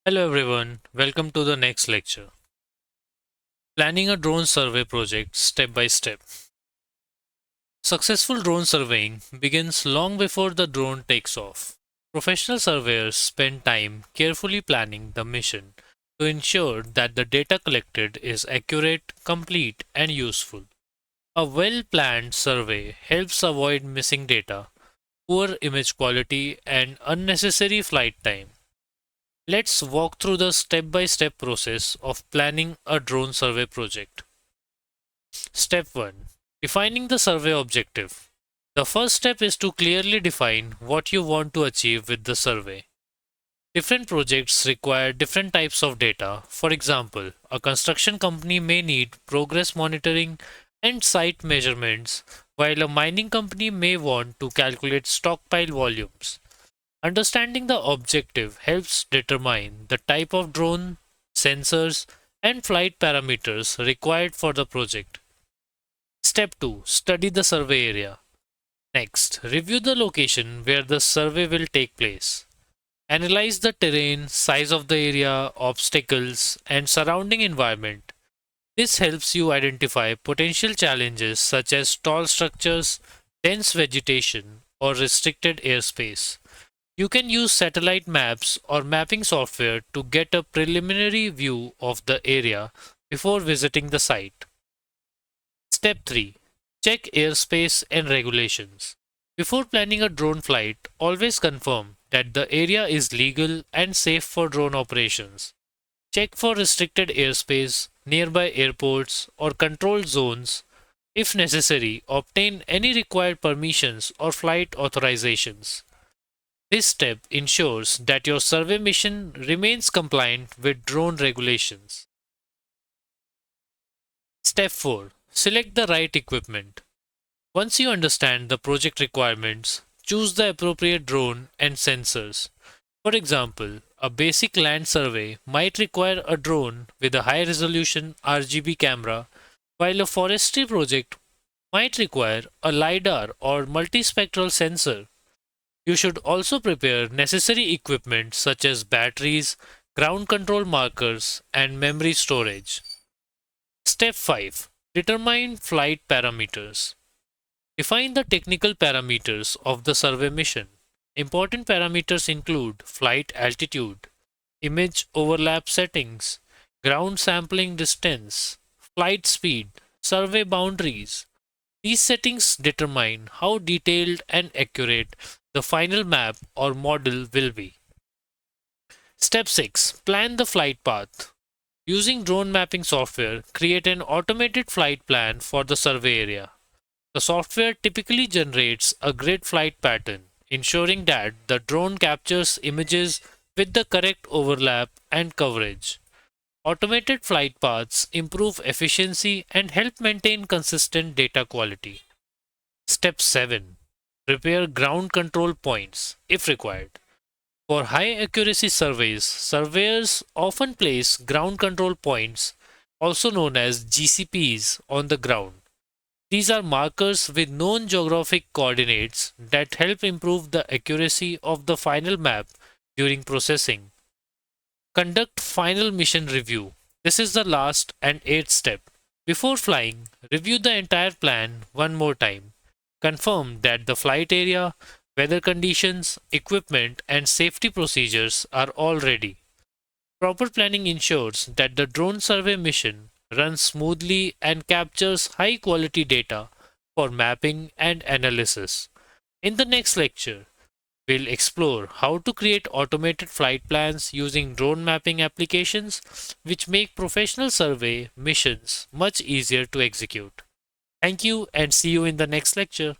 Hello everyone, welcome to the next lecture. Planning a drone survey project step by step. Successful drone surveying begins long before the drone takes off. Professional surveyors spend time carefully planning the mission to ensure that the data collected is accurate, complete, and useful. A well planned survey helps avoid missing data, poor image quality, and unnecessary flight time. Let's walk through the step by step process of planning a drone survey project. Step 1. Defining the survey objective. The first step is to clearly define what you want to achieve with the survey. Different projects require different types of data. For example, a construction company may need progress monitoring and site measurements, while a mining company may want to calculate stockpile volumes. Understanding the objective helps determine the type of drone, sensors, and flight parameters required for the project. Step 2. Study the survey area. Next, review the location where the survey will take place. Analyze the terrain, size of the area, obstacles, and surrounding environment. This helps you identify potential challenges such as tall structures, dense vegetation, or restricted airspace. You can use satellite maps or mapping software to get a preliminary view of the area before visiting the site. Step 3. Check airspace and regulations. Before planning a drone flight, always confirm that the area is legal and safe for drone operations. Check for restricted airspace, nearby airports, or controlled zones. If necessary, obtain any required permissions or flight authorizations. This step ensures that your survey mission remains compliant with drone regulations. Step 4. Select the right equipment. Once you understand the project requirements, choose the appropriate drone and sensors. For example, a basic land survey might require a drone with a high resolution RGB camera, while a forestry project might require a LiDAR or multispectral sensor. You should also prepare necessary equipment such as batteries, ground control markers, and memory storage. Step 5. Determine flight parameters. Define the technical parameters of the survey mission. Important parameters include flight altitude, image overlap settings, ground sampling distance, flight speed, survey boundaries. These settings determine how detailed and accurate the final map or model will be. Step 6. Plan the flight path. Using drone mapping software, create an automated flight plan for the survey area. The software typically generates a grid flight pattern, ensuring that the drone captures images with the correct overlap and coverage. Automated flight paths improve efficiency and help maintain consistent data quality. Step 7. Prepare ground control points if required. For high accuracy surveys, surveyors often place ground control points, also known as GCPs, on the ground. These are markers with known geographic coordinates that help improve the accuracy of the final map during processing. Conduct final mission review. This is the last and eighth step. Before flying, review the entire plan one more time. Confirm that the flight area, weather conditions, equipment, and safety procedures are all ready. Proper planning ensures that the drone survey mission runs smoothly and captures high quality data for mapping and analysis. In the next lecture, we'll explore how to create automated flight plans using drone mapping applications, which make professional survey missions much easier to execute. Thank you and see you in the next lecture.